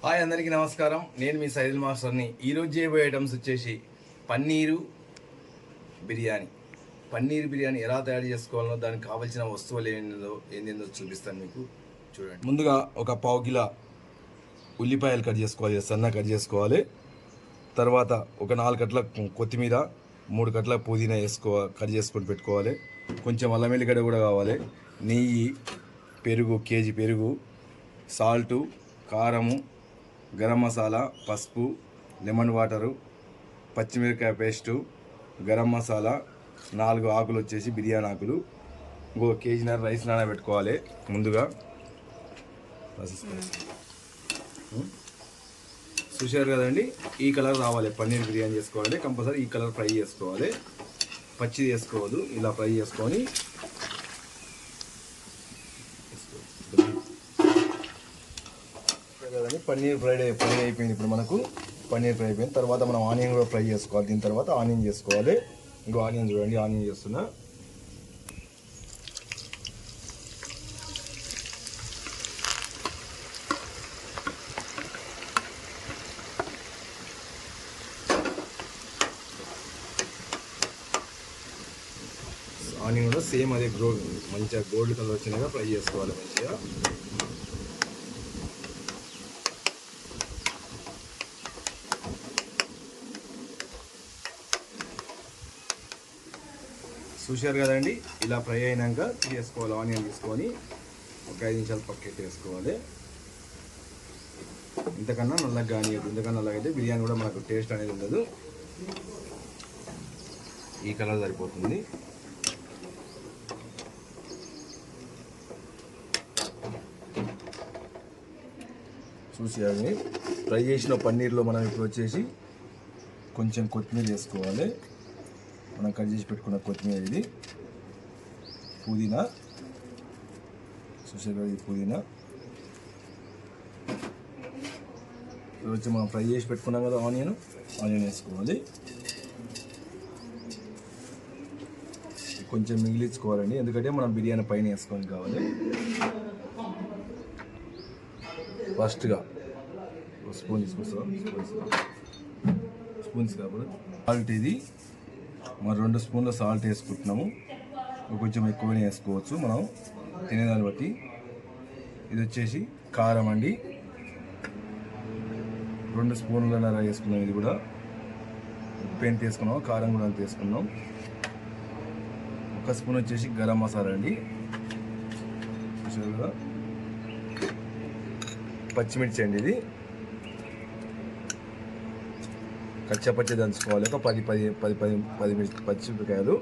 Hi అందరికీ నమస్కారం. నేను మీ సైదుల్ మాస్టర్ని. ఈరోజు చేయబోయే ఐటమ్స్ వచ్చేసి పన్నీరు బిర్యానీ. పన్నీర్ బిర్యానీ ఎలా తయారు చేసుకోవాలో దానికి కావాల్సిన వస్తువులు ఏందో చూపిస్తాను మీకు. చూడండి. ముందుగా ఒక పావు కిలో ఉల్లిపాయలు కట్ చేసుకోవాలి, సన్నగా కట్ చేసుకోవాలి. తర్వాత ఒక 4 కట్ల కొత్తిమీర, 3 కట్ల పుదీనా కట్ చేసుకొని పెట్టుకోవాలి. కొంచెం అల్లం వెల్లిగడ్డ కూడా కావాలి. నెయ్యి, పెరుగు, కేజీ పెరుగు, సాల్టు, కారము, గరం మసాలా, పసుపు, లెమన్ వాటరు, పచ్చిమిరపకాయ పేస్టు, గరం మసాలా, 4 ఆకులు వచ్చేసి బిర్యానీ ఆకులు, ఇంకో కేజీన్నర రైస్ నానబెట్టుకోవాలి. ముందుగా చూశారు కదండి, ఈ కలర్ రావాలి. పన్నీర్ బిర్యానీ చేసుకోవాలి కంపల్సరీ ఈ కలర్ ఫ్రై చేసుకోవాలి, పచ్చిది చేసుకోవద్దు. ఇలా ఫ్రై చేసుకొని కదండి. పన్నీర్ ఫ్రై అయిపోయింది. ఇప్పుడు మనకు పన్నీర్ ఫ్రై అయిపోయింది. తర్వాత మనం ఆనియన్ కూడా ఫ్రై చేసుకోవాలి. దీని తర్వాత ఆనియన్ చేసుకోవాలి. ఇంకో ఆనియన్ చూడండి, ఆనియన్ చేస్తున్నా. ఆనియన్ కూడా సేమ్ అదే మంచిగా గోల్డ్ కలర్ వచ్చినాక ఫ్రై చేసుకోవాలి మంచిగా. చూశారు కదండి, ఇలా ఫ్రై అయినాక తీసుకోవాలి. ఆనియన్ తీసుకొని ఒక 5 నిమిషాలు పక్కకి వేసుకోవాలి. ఇంతకన్నా నల్లగా కానీ, ఇంతకన్నా నల్లగా అయితే బిర్యానీ కూడా మనకు టేస్ట్ అనేది ఉండదు. ఈ కలర్ సరిపోతుంది. చూసి ఫ్రై చేసిన పన్నీర్లో మనం ఇప్పుడు వచ్చేసి కొంచెం కొత్తిమీర వేసుకోవాలి. మనం కట్ చేసి పెట్టుకున్న కొత్తిమీర, ఇది పుదీనా, చూసారు ఇది పుదీనా. ఇది వచ్చి మనం ఫ్రై చేసి పెట్టుకున్నాం కదా ఆనియన్ వేసుకోవాలి. కొంచెం మిగిలించుకోవాలండి, ఎందుకంటే మనం బిర్యానీ పైన వేసుకొని కావాలి. ఫస్ట్గా స్పూన్ తీసుకొస్తాం, స్పూన్స్ కాబట్టి సాల్ట్, ఇది మరి 2 స్పూన్ల సాల్ట్ వేసుకుంటున్నాము. కొంచెం ఎక్కువనే వేసుకోవచ్చు మనం తినేదాన్ని బట్టి. ఇది వచ్చేసి కారం అండి, 2 స్పూన్లన్నర వేసుకున్నాం. ఇది కూడా ఉప్పు ఎంత వేసుకున్నాం, కారం కూడా అంత వేసుకున్నాం. 1 స్పూన్ వచ్చేసి గరం మసాలా అండి, కదా. పచ్చిమిర్చి అండి, ఇది కచ్చపచ్చి దంచుకోవాలి. ఒక 10 పచ్చిమిరపకాయలు,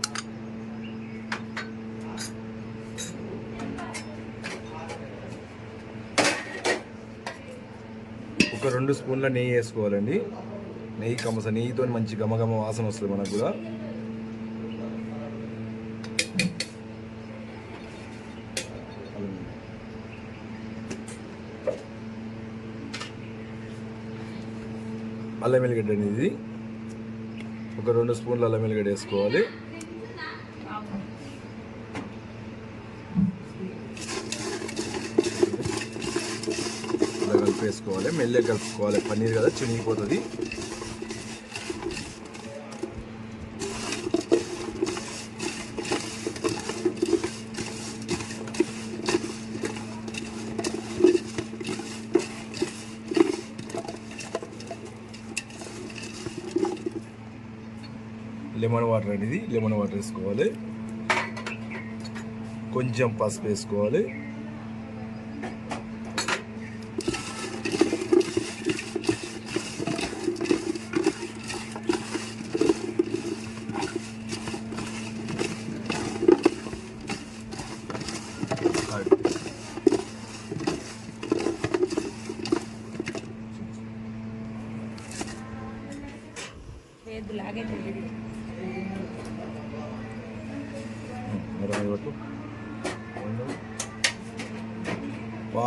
ఒక 2 స్పూన్ల నెయ్యి వేసుకోవాలండి. నెయ్యి కంపల్సరీ, నెయ్యితో మంచి గమగమ వాసన వస్తుంది మనకు కూడా. అల్లం వెల్లిగడ్డ అండి, ఇది ఒక 2 స్పూన్ల అల్లం వెల్లిగడ్డ వేసుకోవాలి. ఇలా కలిపేసుకోవాలి, మెల్లగా కలుపుకోవాలి. పన్నీర్ కదా చినిగిపోతుంది. లెమన్ వాటర్ అండి, ఇది లెమన్ వాటర్ వేసుకోవాలి. కొంచెం పసుపు వేసుకోవాలి.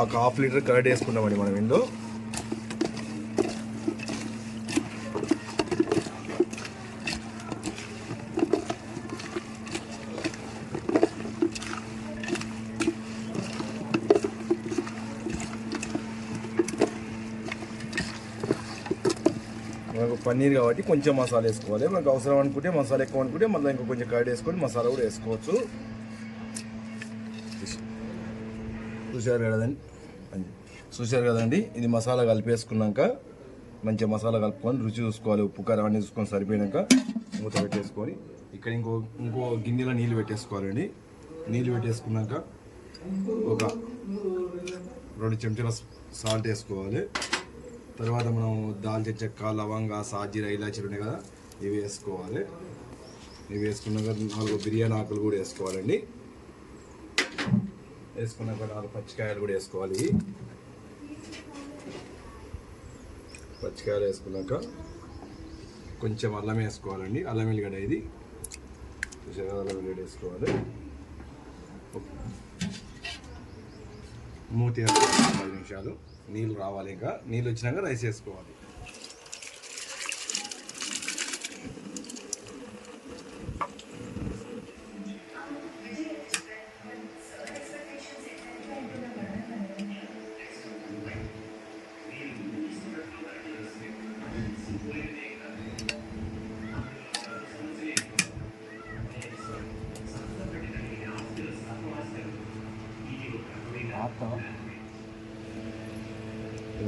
ఒక 1/2 లీటర్ కర్డ్ వేసుకున్నామండి మనం ఇందులో. మనకు పన్నీర్ కాబట్టి కొంచెం మసాలా వేసుకోవాలి. మనకు అవసరం అనుకుంటే మసాలా ఎక్కువ అనుకుంటే మళ్ళీ ఇంకా కొంచెం కర్డ్ వేసుకొని మసాలా కూడా వేసుకోవచ్చు. చూశారు కదండి. ఇది మసాలా కలిపేసుకున్నాక మంచిగా మసాలా కలుపుకొని రుచి చూసుకోవాలి. ఉప్పు కారం అన్నీ చూసుకొని సరిపోయాక మూత పెట్టేసుకొని ఇక్కడ ఇంకో గిన్నెలో నీళ్ళు పెట్టేసుకోవాలండి. నీళ్ళు పెట్టేసుకున్నాక ఒక 2 చెంచాల సాల్ట్ వేసుకోవాలి. తర్వాత మనం దాల్చిన చెక్క, లవంగ, సాజీరా, ఇలాచీలు ఉన్నాయి కదా, ఇవి వేసుకోవాలి. ఇవి వేసుకున్నాక 4 బిర్యానీ ఆకులు కూడా వేసుకోవాలండి. వేసుకున్నాక 4 పచ్చికాయలు కూడా వేసుకోవాలి. పచ్చికాయలు వేసుకున్నాక కొంచెం అల్లం వేసుకోవాలండి. అల్లం వెల్లిగడ్డ ఇది అల్లం వెల్లిగడ్డ వేసుకోవాలి. మూతి వేసుకోవాలి 10 నిమిషాలు. నీళ్ళు రావాలి. ఇంకా నీళ్ళు వచ్చినాక రైస్ వేసుకోవాలి.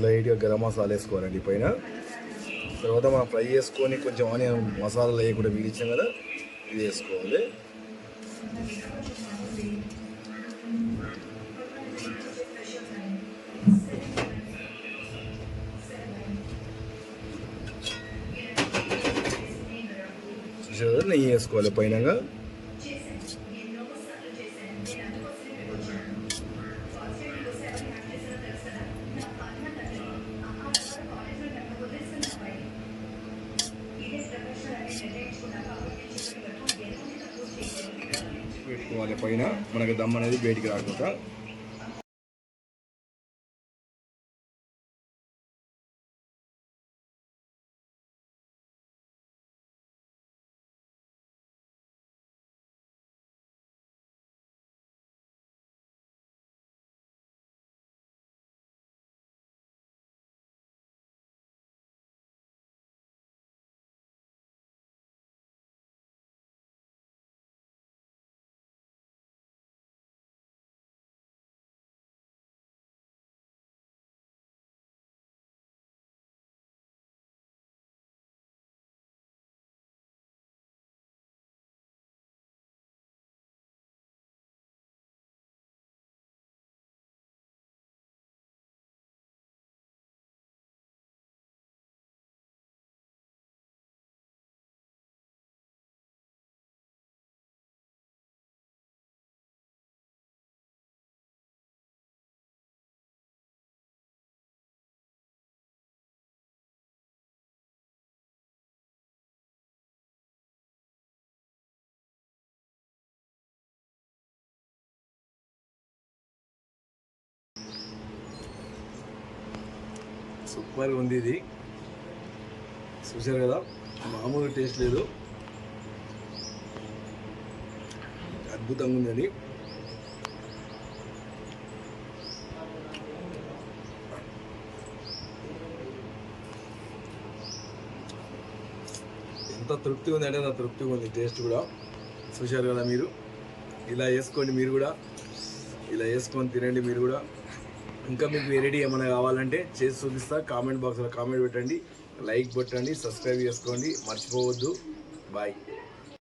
లైట్గా గరం మసాలా వేసుకోవాలండి పైన. తర్వాత మనం ఫ్రై చేసుకొని కొంచెం ఆనియన్ మసాలా వేయకుండా మిగిలించాం కదా, ఇది వేసుకోవాలి. చూసారు, నెయ్యి వేసుకోవాలి పైనగా. పెట్టుకోవాలి పైన, మనకి దమ్ అనేది బయటికి రాకుండా. సూపర్గా ఉంది ఇది. చూసారు కదా, మామూలు టేస్ట్ లేదు, అద్భుతంగా ఉందని. ఎంత తృప్తిగా ఉంది అంటే అంత తృప్తిగా ఉంది. టేస్ట్ కూడా చూసారు కదా మీరు. ఇలా వేసుకోండి మీరు కూడా, ఇలా వేసుకొని తినండి మీరు కూడా. ఇంకా మీకు వెరైటీ ఏమైనా కావాలంటే చేసి చూపిస్తా. కామెంట్ బాక్స్లో కామెంట్ పెట్టండి, లైక్ కొట్టండి, సబ్స్క్రైబ్ చేసుకోండి, మర్చిపోవద్దు. బాయ్.